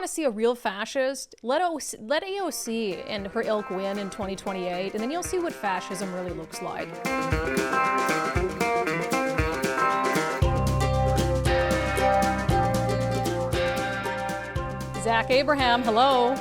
want to see a real fascist, let AOC and her ilk win in 2028, and then you'll see what fascism really looks like. Zach Abraham, hello.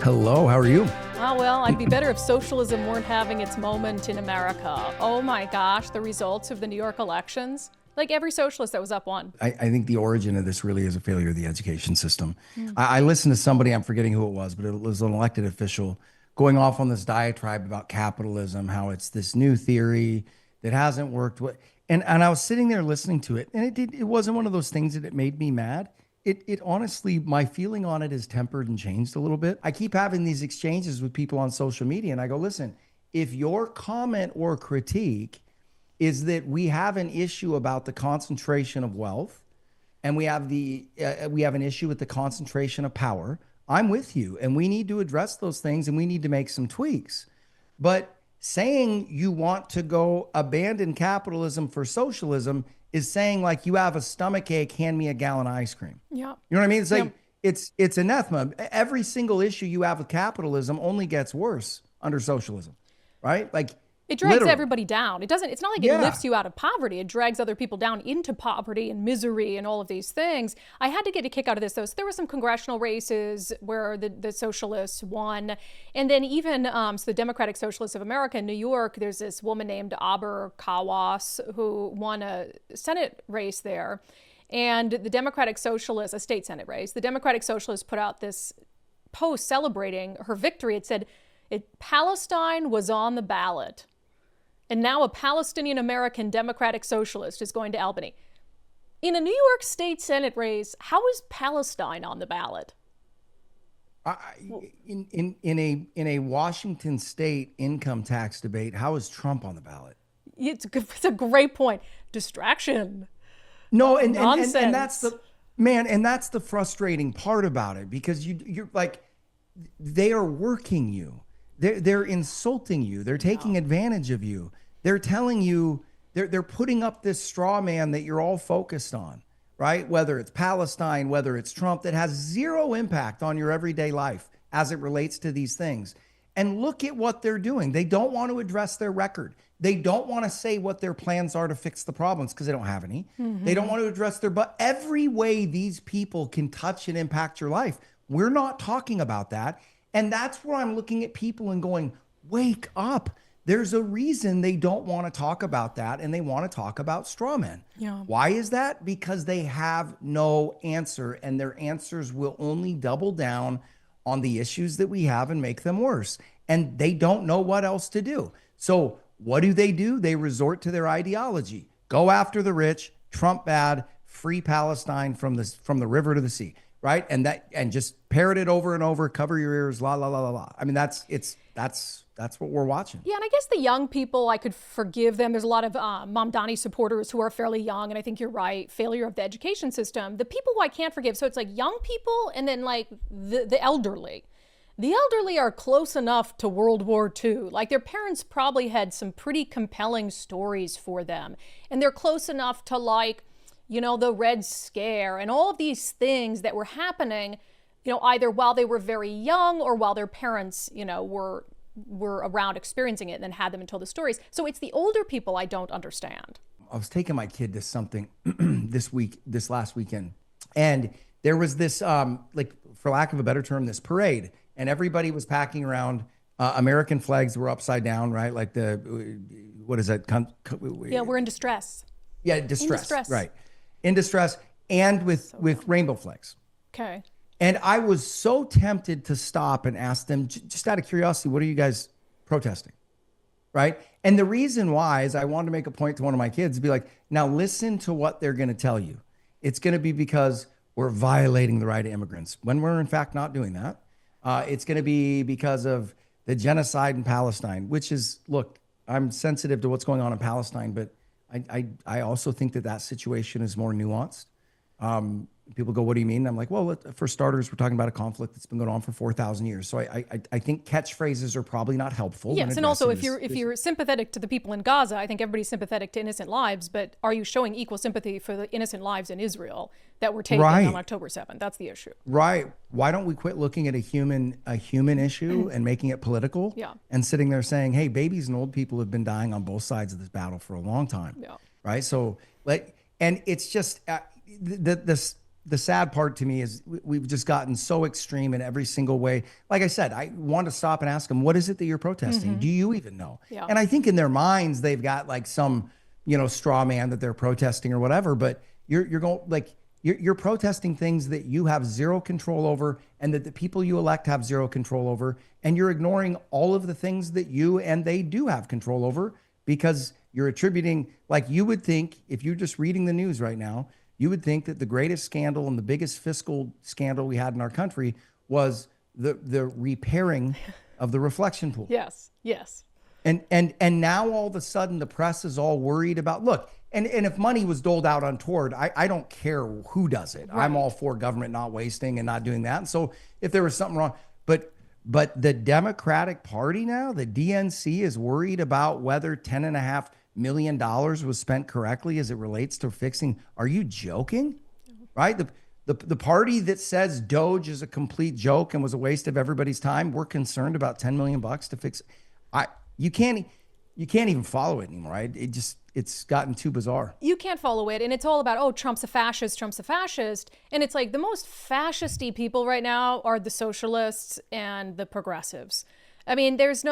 Hello, how are you? Oh, well, I'd be better if socialism weren't having its moment in America. Oh my gosh, the results of the New York elections. Like every socialist that was up won. I think the origin of this really is a failure of the education system. I listened to somebody, I'm forgetting who it was, but it was an elected official going off on this diatribe about capitalism, how it's this new theory that hasn't worked. And I was sitting there listening to it, and it wasn't one of those things that it made me mad. It honestly, my feeling on it is tempered and changed a little bit. I keep having these exchanges with people on social media, and I go, listen, if your comment or critique is that we have an issue about the concentration of wealth, and we have an issue with the concentration of power, I'm with you, and we need to address those things, and we need to make some tweaks. But saying you want to go abandon capitalism for socialism is saying, like, you have a stomach ache, hand me a gallon of ice cream. Yeah. You know what I mean? It's like, it's anathema. Every single issue you have with capitalism only gets worse under socialism, right? Like, it drags literally everybody down. It's not like it lifts you out of poverty. It drags other people down into poverty and misery and all of these things. I had to get a kick out of this, though. So there were some congressional races where the socialists won. And then even so the Democratic Socialists of America in New York, there's this woman named Aber Kawas who won a Senate race there. And the Democratic Socialists, a state Senate race, the Democratic Socialists put out this post celebrating her victory. It said, Palestine was on the ballot. And now a Palestinian-American Democratic Socialist is going to Albany. In a New York State Senate race, how is Palestine on the ballot? In a Washington State income tax debate, how is Trump on the ballot? It's a great point. Distraction. No, and that's the frustrating part about it, because you're like, they are working you. They're insulting you. They're taking advantage of you. They're telling you, they're putting up this straw man that you're all focused on, right? Whether it's Palestine, whether it's Trump, that has zero impact on your everyday life as it relates to these things. And look at what they're doing. They don't want to address their record. They don't want to say what their plans are to fix the problems, because they don't have any. They don't want to address but every way these people can touch and impact your life. We're not talking about that. And that's where I'm looking at people and going, wake up. There's a reason they don't want to talk about that, and they want to talk about straw men. Yeah. Why is that? Because they have no answer, and their answers will only double down on the issues that we have and make them worse. And they don't know what else to do. So what do? They resort to their ideology. Go after the rich, Trump bad, free Palestine from the river to the sea. Right. And just parrot it over and over, cover your ears, la, la, la, la, la. I mean, that's what we're watching. Yeah. And I guess the young people, I could forgive them. There's a lot of Mamdani supporters who are fairly young. And I think you're right. Failure of the education system. The people who I can't forgive. So it's like young people and then like the elderly. The elderly are close enough to World War II. Like their parents probably had some pretty compelling stories for them. And they're close enough to like, the Red Scare and all of these things that were happening, either while they were very young or while their parents, were around experiencing it and then had them and told the stories. So it's the older people I don't understand. I was taking my kid to something this last weekend, and there was this, like, for lack of a better term, this parade, and everybody was packing around. American flags were upside down, right? Like what is that? Yeah, we're in distress. Yeah, distress. Right. In distress, and with rainbow flags. Okay. And I was so tempted to stop and ask them, just out of curiosity, what are you guys protesting? Right. And the reason why is I wanted to make a point to one of my kids to be like, now listen to what they're going to tell you. It's going to be because we're violating the right of immigrants when we're in fact not doing that. It's going to be because of the genocide in Palestine, which is, look, I'm sensitive to what's going on in Palestine, but I also think that situation is more nuanced. People go, what do you mean? I'm like, well, for starters, we're talking about a conflict that's been going on for 4,000 years. So I think catchphrases are probably not helpful. Yes, and also if you're sympathetic to the people in Gaza, I think everybody's sympathetic to innocent lives, but are you showing equal sympathy for the innocent lives in Israel? that we're taking on October 7th. That's the issue. Right. Why don't we quit looking at a human issue and making it political? Yeah. And sitting there saying, hey, babies and old people have been dying on both sides of this battle for a long time. Yeah. Right. So and it's just the sad part to me is we've just gotten so extreme in every single way. Like I said, I want to stop and ask them, what is it that you're protesting? Do you even know? Yeah. And I think in their minds, they've got like some, straw man that they're protesting or whatever, but you're going like, you're protesting things that you have zero control over and that the people you elect have zero control over. And you're ignoring all of the things that you and they do have control over because you're attributing, like you would think if you're just reading the news right now, you would think that the greatest scandal and the biggest fiscal scandal we had in our country was the repairing of the reflection pool. Yes. And now all of a sudden the press is all worried about, look, and if money was doled out untoward, I don't care who does it. Right. I'm all for government not wasting and not doing that. And so if there was something wrong, but the Democratic Party now, the DNC is worried about whether $10.5 million was spent correctly as it relates to fixing. Are you joking? Right? The party that says Doge is a complete joke and was a waste of everybody's time, we're concerned about $10 million to fix it. You can't even follow it anymore. Right? It's gotten too bizarre. You can't follow it. And it's all about, Trump's a fascist. And it's like the most fascisty people right now are the socialists and the progressives. I mean, it's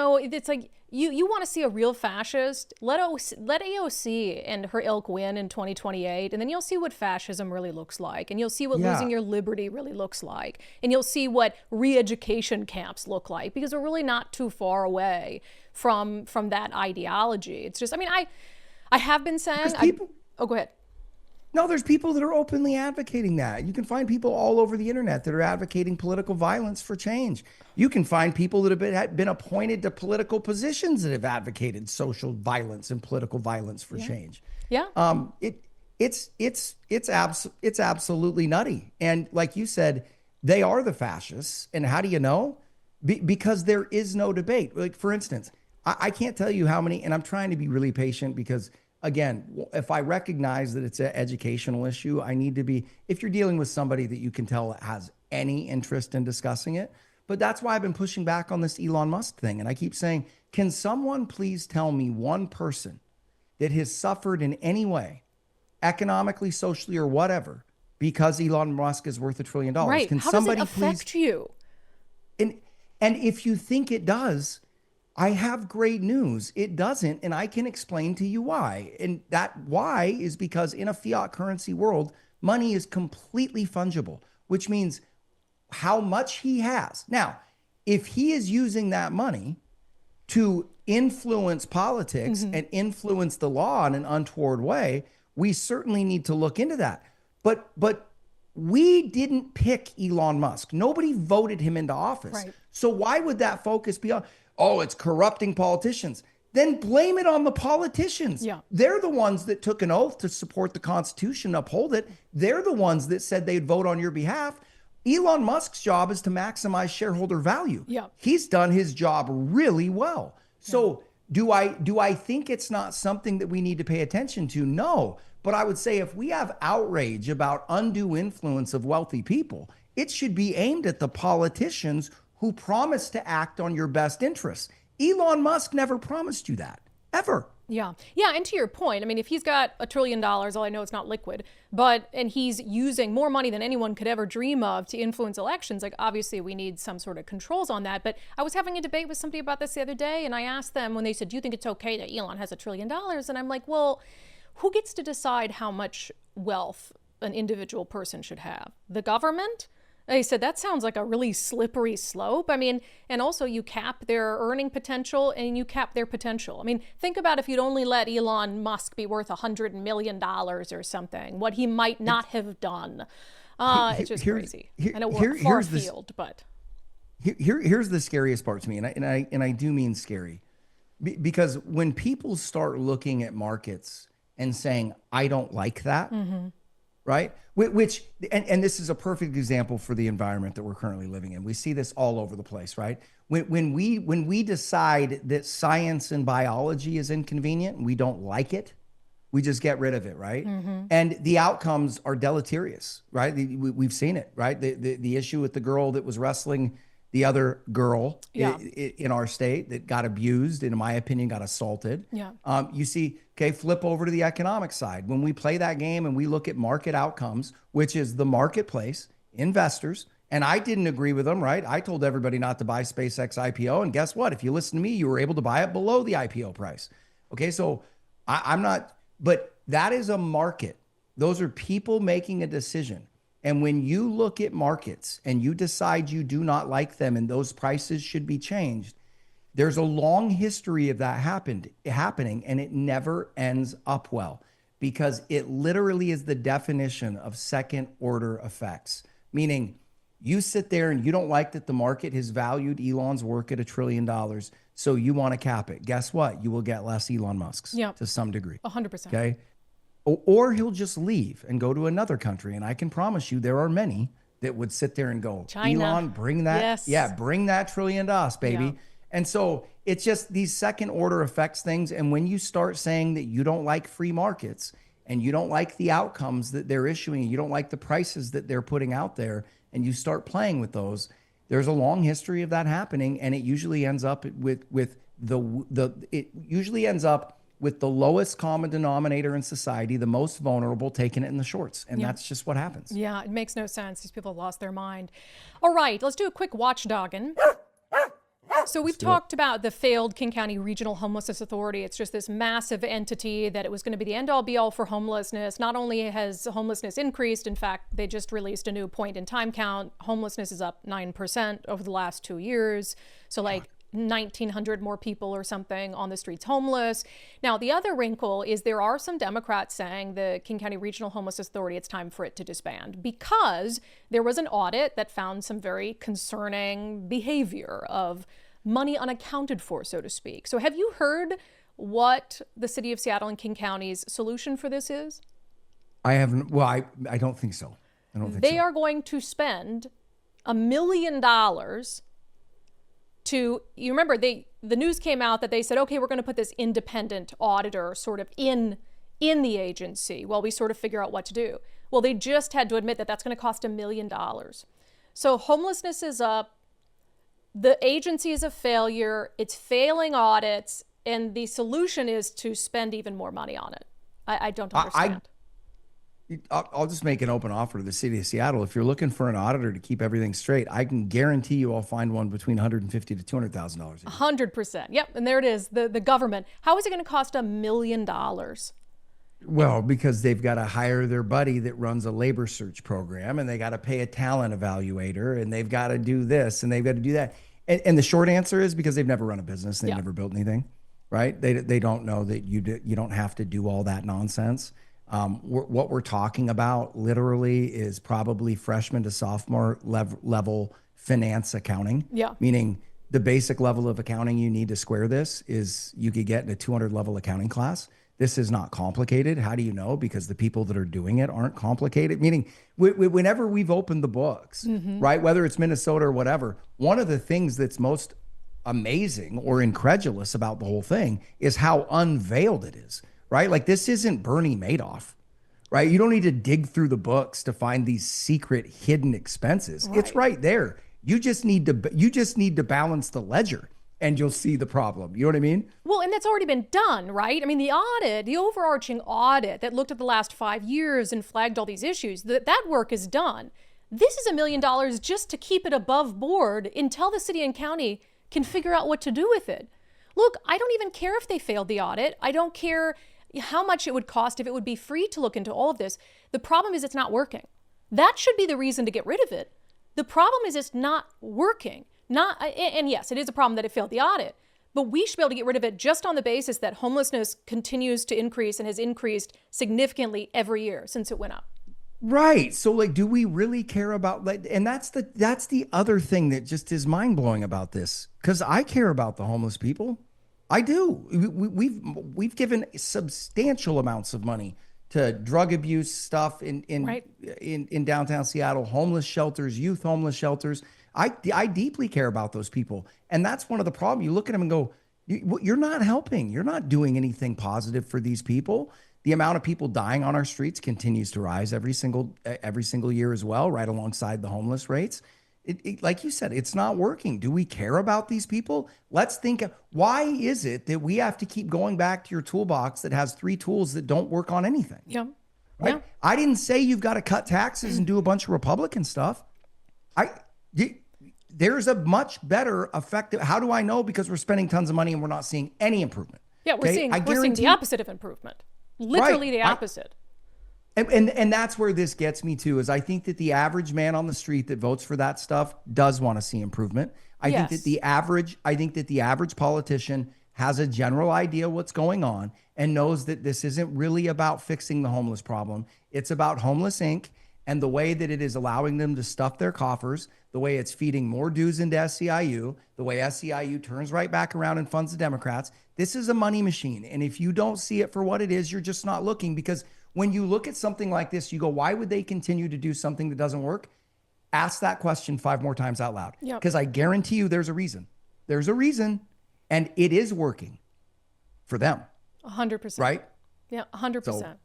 like, you want to see a real fascist, let AOC and her ilk win in 2028, and then you'll see what fascism really looks like, and you'll see what losing your liberty really looks like, and you'll see what re-education camps look like, because we're really not too far away from that ideology. It's just, I have been saying, go ahead. No, there's people that are openly advocating that. You can find people all over the internet that are advocating political violence for change. You can find people that have been appointed to political positions that have advocated social violence and political violence for change. Yeah. It's absolutely nutty. And like you said, they are the fascists. And how do you know? Because there is no debate. Like, for instance, I can't tell you how many, and I'm trying to be really patient because, again, if I recognize that it's an educational issue, I need to be, if you're dealing with somebody that you can tell has any interest in discussing it. But that's why I've been pushing back on this Elon Musk thing. And I keep saying, can someone please tell me one person that has suffered in any way, economically, socially, or whatever, because Elon Musk is worth $1 trillion? Right. Can How somebody does it affect you? And if you think it does, I have great news. It doesn't, and I can explain to you why. And that why is because in a fiat currency world, money is completely fungible, which means how much he has. Now, if he is using that money to influence politics and influence the law in an untoward way, we certainly need to look into that. But we didn't pick Elon Musk. Nobody voted him into office. Right. So why would that focus be on, it's corrupting politicians? Then blame it on the politicians. Yeah. They're the ones that took an oath to support the Constitution, uphold it. They're the ones that said they'd vote on your behalf. Elon Musk's job is to maximize shareholder value. Yeah. He's done his job really well. So do I think it's not something that we need to pay attention to? No. But I would say if we have outrage about undue influence of wealthy people, it should be aimed at the politicians who promise to act on your best interests. Elon Musk never promised you that, ever. Yeah. And to your point, if he's got $1 trillion, all I know it's not liquid, and he's using more money than anyone could ever dream of to influence elections, like obviously we need some sort of controls on that. But I was having a debate with somebody about this the other day, and I asked them when they said, do you think it's okay that Elon has $1 trillion? And I'm like, well, who gets to decide how much wealth an individual person should have? The government? They said, that sounds like a really slippery slope. And also you cap their earning potential and you cap their potential. Think about if you'd only let Elon Musk be worth $100 million or something, what he might not have done. It's just crazy. I know we're far afield, but. Here's the scariest part to me, and I do mean scary. Because when people start looking at markets and saying, I don't like that, right? Which this is a perfect example for the environment that we're currently living in. We see this all over the place, right? When we decide that science and biology is inconvenient and we don't like it, We just get rid of it, right? And the outcomes are deleterious, right? We've seen it, right? The issue with the girl that was wrestling the other girl in our state that got abused, and in my opinion, got assaulted. Yeah. You see, okay, flip over to the economic side. When we play that game and we look at market outcomes, which is the marketplace, investors, and I didn't agree with them, right? I told everybody not to buy SpaceX IPO. And guess what? If you listen to me, you were able to buy it below the IPO price. Okay, so I'm not, but that is a market. Those are people making a decision. And when you look at markets and you decide you do not like them and those prices should be changed, there's a long history of that happening, and it never ends up well because it literally is the definition of second order effects, meaning you sit there and you don't like that the market has valued Elon's work at $1 trillion. So you want to cap it. Guess what? You will get less Elon Musks to some degree. 100%. Okay. Or he'll just leave and go to another country. And I can promise you there are many that would sit there and go, China. Elon, bring that. Yes. Yeah, bring that trillion to us, baby. Yeah. And so it's just these second order effects things. And when you start saying that you don't like free markets and you don't like the outcomes that they're issuing, and you don't like the prices that they're putting out there, and you start playing with those, there's a long history of that happening. And it usually ends up with the lowest common denominator in society, the most vulnerable, taking it in the shorts. And that's just what happens. Yeah, it makes no sense. These people have lost their mind. All right, let's do a quick watchdogging. So we've talked about the failed King County Regional Homelessness Authority. It's just this massive entity that it was going to be the end-all be-all for homelessness. Not only has homelessness increased, in fact, they just released a new point-in-time count. Homelessness is up 9% over the last 2 years. So like 1,900 more people or something on the streets homeless. Now, the other wrinkle is there are some Democrats saying the King County Regional Homelessness Authority, it's time for it to disband because there was an audit that found some very concerning behavior of money unaccounted for, so to speak. So have you heard what the city of Seattle and King County's solution for this is? I haven't. Well, I don't think so. I don't think they so. are going to spend $1 million to, you remember, the news came out that they said, okay, we're going to put this independent auditor sort of in the agency while we sort of figure out what to do. Well, they just had to admit that that's going to cost $1 million. So homelessness is up. The agency is a failure. It's failing audits. And the solution is to spend even more money on it. I don't understand. I'll just make an open offer to the city of Seattle. If you're looking for an auditor to keep everything straight, I can guarantee you I'll find one between $150,000 to $200,000. 100%. Yep. And there it is. The government. How is it going to cost $1 million? Well, because they've got to hire their buddy that runs a labor search program, and they got to pay a talent evaluator, and they've got to do this and they've got to do that. And the short answer is because they've never run a business. They've never built anything, right? They don't know that you don't have to do all that nonsense. What we're talking about literally is probably freshman to sophomore level finance accounting. Yeah. Meaning the basic level of accounting you need to square this is you could get in a 200 level accounting class. This is not complicated. How do you know? Because the people that are doing it aren't complicated. Meaning whenever we've opened the books, right? Whether it's Minnesota or whatever, one of the things that's most amazing or incredulous about the whole thing is how unveiled it is. Right? Like this isn't Bernie Madoff, right? You don't need to dig through the books to find these secret hidden expenses. Right. It's right there. You just need to balance the ledger and you'll see the problem. You know what I mean? Well, and that's already been done, right? I mean, the overarching audit that looked at the last 5 years and flagged all these issues, that work is done. This is $1 million just to keep it above board until the city and county can figure out what to do with it. Look, I don't even care if they failed the audit. I don't care how much it would cost if it would be free to look into all of this. The problem is it's not working. That should be the reason to get rid of it. The problem is it's not working. And yes, it is a problem that it failed the audit, but we should be able to get rid of it just on the basis that homelessness continues to increase and has increased significantly every year since it went up. Right. So like, do we really care about and that's the other thing that just is mind blowing about this. Cause I care about the homeless people. I do. We've given substantial amounts of money to drug abuse stuff in downtown Seattle, homeless shelters, youth homeless shelters. I deeply care about those people. And that's one of the problems. You look at them and go, you're not helping. You're not doing anything positive for these people. The amount of people dying on our streets continues to rise every single year as well, right alongside the homeless rates. Like you said, it's not working. Do we care about these people? Let's think, why is it that we have to keep going back to your toolbox that has 3 tools that don't work on anything? Yeah. Right? Yeah. I didn't say you've got to cut taxes and do a bunch of Republican stuff. There's a much better effective. How do I know? Because we're spending tons of money and we're not seeing any improvement. Yeah, we're seeing the opposite of improvement. Literally the opposite. And that's where this gets me to, is I think that the average man on the street that votes for that stuff does want to see improvement. I think that the average politician has a general idea what's going on and knows that this isn't really about fixing the homeless problem. It's about Homeless Inc. and the way that it is allowing them to stuff their coffers, the way it's feeding more dues into SEIU, the way SEIU turns right back around and funds the Democrats. This is a money machine. And if you don't see it for what it is, you're just not looking, because when you look at something like this, you go, why would they continue to do something that doesn't work? Ask that question 5 more times out loud. Because I guarantee you there's a reason. There's a reason, and it is working for them. 100%. Right? Yeah, 100%.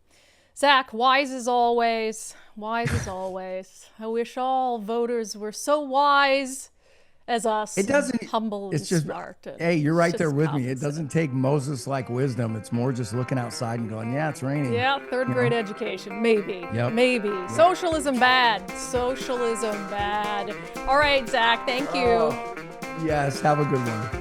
Zach, wise as always. Wise as always. I wish all voters were so wise as us. It doesn't. Humble it's and just, smart. Hey, you're right there with me. It doesn't take Moses-like wisdom. It's more just looking outside and going, yeah, it's raining. Yeah, third grade education. Maybe. Yep. Maybe. Yep. Socialism bad. Socialism bad. All right, Zach, thank you. Yes, have a good one.